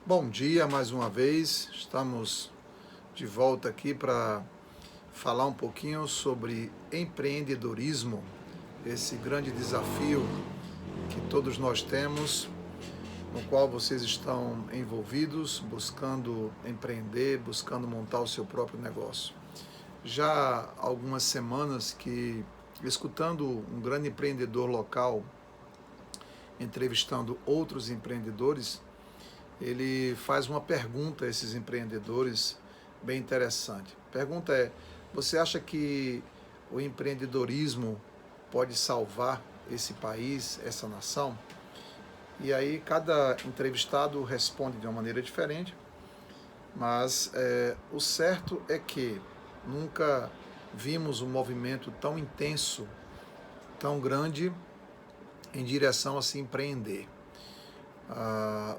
Bom dia mais uma vez, estamos de volta aqui para falar um pouquinho sobre empreendedorismo, esse grande desafio que todos nós temos, no qual vocês estão envolvidos, buscando empreender, buscando montar o seu próprio negócio. Já há algumas semanas que, escutando um grande empreendedor local, entrevistando outros empreendedores, ele faz uma pergunta a esses empreendedores bem interessante. A pergunta é: você acha que o empreendedorismo pode salvar esse país, essa nação? E aí cada entrevistado responde de uma maneira diferente, mas o certo é que nunca vimos um movimento tão intenso, tão grande em direção a se empreender.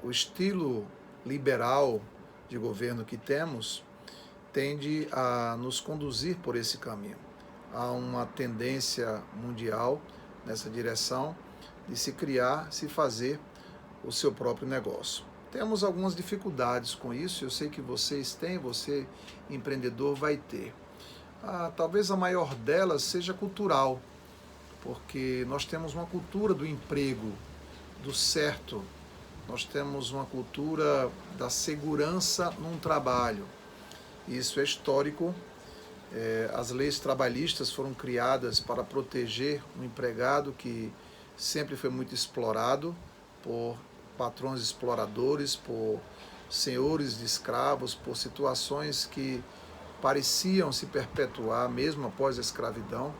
O estilo liberal de governo que temos tende a nos conduzir por esse caminho. Há uma tendência mundial nessa direção de se criar, se fazer o seu próprio negócio. Temos algumas dificuldades com isso, eu sei que vocês têm, você empreendedor vai ter. Talvez a maior delas seja cultural, porque nós temos uma cultura do emprego, do certo. Nós temos uma cultura da segurança num trabalho. Isso é histórico. As leis trabalhistas foram criadas para proteger o empregado, que sempre foi muito explorado por patrões exploradores, por senhores de escravos, por situações que pareciam se perpetuar mesmo após a escravidão,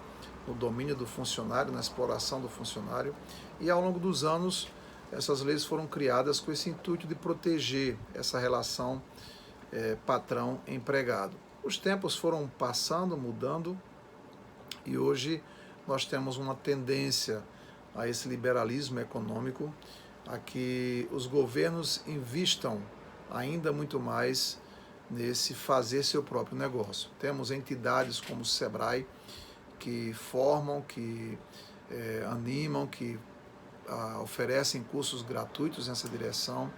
no domínio do funcionário, na exploração do funcionário. E ao longo dos anos, essas leis foram criadas com esse intuito de proteger essa relação patrão-empregado. Os tempos foram passando, mudando, e hoje nós temos uma tendência a esse liberalismo econômico, a que os governos invistam ainda muito mais nesse fazer seu próprio negócio. Temos entidades como o Sebrae, que formam, que animam, que oferecem cursos gratuitos nessa direção,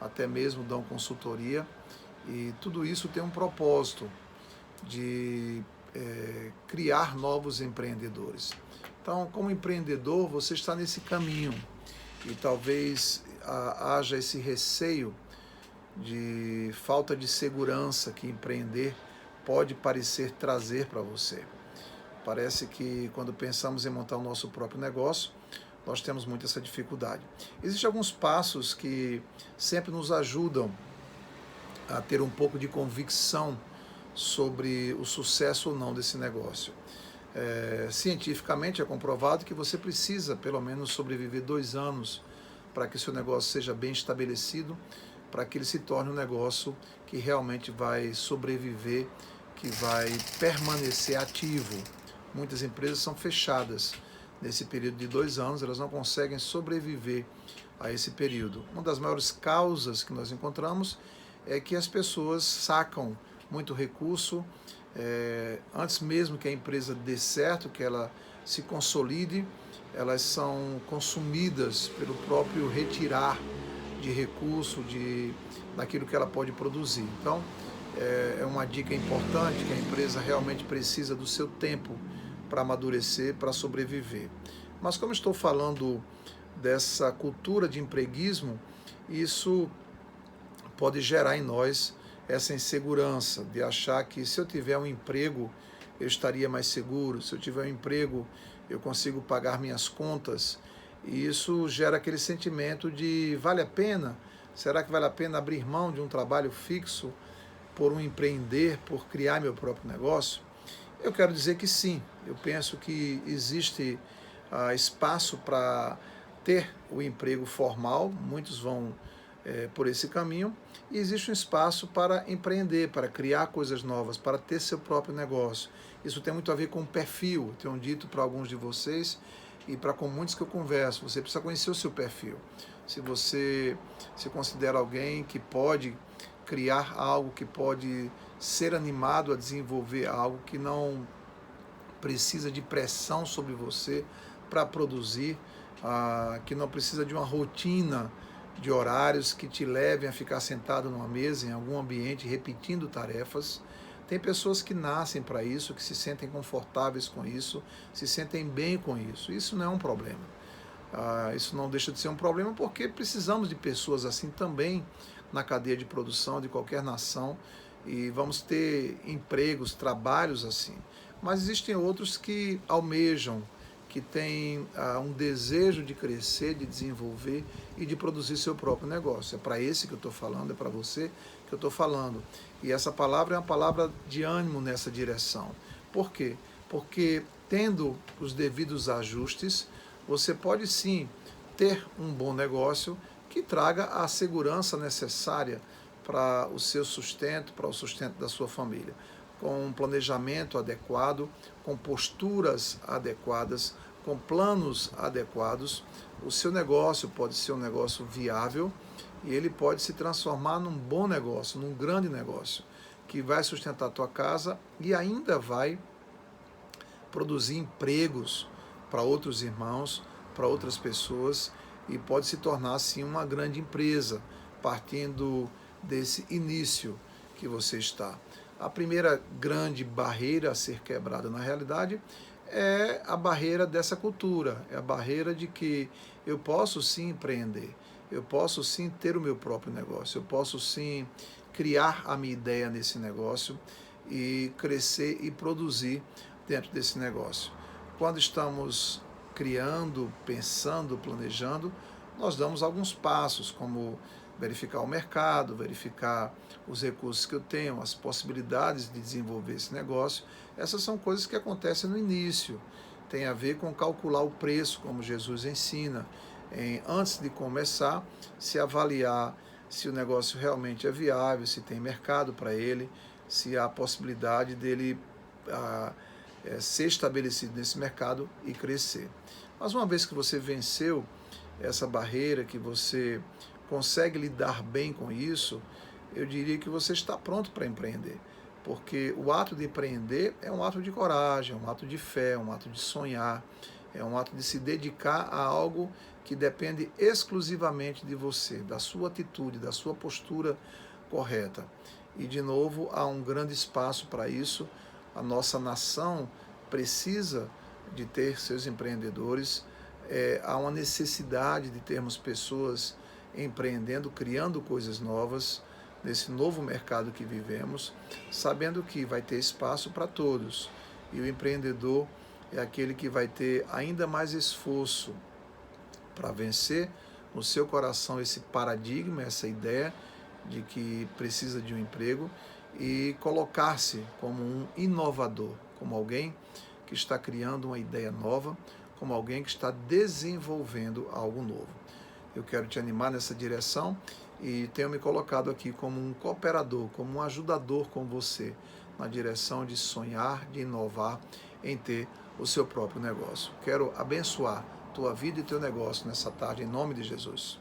até mesmo dão consultoria, e tudo isso tem um propósito de criar novos empreendedores. Então, como empreendedor, você está nesse caminho e talvez haja esse receio de falta de segurança que empreender pode parecer trazer para você. Parece que quando pensamos em montar o nosso próprio negócio, nós temos muito essa dificuldade. Existem alguns passos que sempre nos ajudam a ter um pouco de convicção sobre o sucesso ou não desse negócio. Cientificamente é comprovado que você precisa pelo menos sobreviver 2 anos para que seu negócio seja bem estabelecido, para que ele se torne um negócio que realmente vai sobreviver, que vai permanecer ativo. Muitas empresas são fechadas nesse período de 2 anos, elas não conseguem sobreviver a esse período. Uma das maiores causas que nós encontramos é que as pessoas sacam muito recurso antes mesmo que a empresa dê certo, que ela se consolide, elas são consumidas pelo próprio retirar de recurso, daquilo que ela pode produzir. Então, é uma dica importante que a empresa realmente precisa do seu tempo para amadurecer, para sobreviver. Mas como estou falando dessa cultura de empreguismo, isso pode gerar em nós essa insegurança de achar que se eu tiver um emprego, eu estaria mais seguro, se eu tiver um emprego, eu consigo pagar minhas contas, e isso gera aquele sentimento de vale a pena? Será que vale a pena abrir mão de um trabalho fixo por um empreender, por criar meu próprio negócio? Eu quero dizer que sim, eu penso que existe espaço para ter o emprego formal, muitos vão por esse caminho, e existe um espaço para empreender, para criar coisas novas, para ter seu próprio negócio. Isso tem muito a ver com o perfil, tenho dito para alguns de vocês e para com muitos que eu converso, você precisa conhecer o seu perfil. Se você se considera alguém que pode criar algo, que pode ser animado a desenvolver algo, que não precisa de pressão sobre você para produzir, que não precisa de uma rotina de horários que te levem a ficar sentado numa mesa, em algum ambiente, repetindo tarefas. Tem pessoas que nascem para isso, que se sentem confortáveis com isso, se sentem bem com isso. Isso não é um problema. Isso não deixa de ser um problema porque precisamos de pessoas assim também na cadeia de produção de qualquer nação e vamos ter empregos, trabalhos assim. Mas existem outros que almejam, que têm um desejo de crescer, de desenvolver e de produzir seu próprio negócio. É para esse que eu estou falando, é para você que eu estou falando. E essa palavra é uma palavra de ânimo nessa direção. Por quê? Porque tendo os devidos ajustes, você pode sim ter um bom negócio que traga a segurança necessária para o seu sustento, para o sustento da sua família. Com um planejamento adequado, com posturas adequadas, com planos adequados, o seu negócio pode ser um negócio viável e ele pode se transformar num bom negócio, num grande negócio, que vai sustentar a tua casa e ainda vai produzir empregos para outros irmãos, para outras pessoas e pode se tornar assim uma grande empresa, partindo desse início que você está. A primeira grande barreira a ser quebrada na realidade é a barreira dessa cultura, é a barreira de que eu posso sim empreender, eu posso sim ter o meu próprio negócio, eu posso sim criar a minha ideia nesse negócio e crescer e produzir dentro desse negócio. Quando estamos criando, pensando, planejando, nós damos alguns passos, como verificar o mercado, verificar os recursos que eu tenho, as possibilidades de desenvolver esse negócio. Essas são coisas que acontecem no início. Tem a ver com calcular o preço, como Jesus ensina. Antes de começar, se avaliar se o negócio realmente é viável, se tem mercado para ele, se há possibilidade dele ser estabelecido nesse mercado e crescer. Mas uma vez que você venceu essa barreira, que você consegue lidar bem com isso, eu diria que você está pronto para empreender. Porque o ato de empreender é um ato de coragem, é um ato de fé, é um ato de sonhar, é um ato de se dedicar a algo que depende exclusivamente de você, da sua atitude, da sua postura correta. E, de novo, há um grande espaço para isso. A nossa nação precisa de ter seus empreendedores. Há uma necessidade de termos pessoas empreendendo, criando coisas novas nesse novo mercado que vivemos, sabendo que vai ter espaço para todos. E o empreendedor é aquele que vai ter ainda mais esforço para vencer no seu coração esse paradigma, essa ideia de que precisa de um emprego e colocar-se como um inovador, como alguém que está criando uma ideia nova, como alguém que está desenvolvendo algo novo. Eu quero te animar nessa direção e tenho me colocado aqui como um cooperador, como um ajudador com você, na direção de sonhar, de inovar, em ter o seu próprio negócio. Quero abençoar tua vida e teu negócio nessa tarde, em nome de Jesus.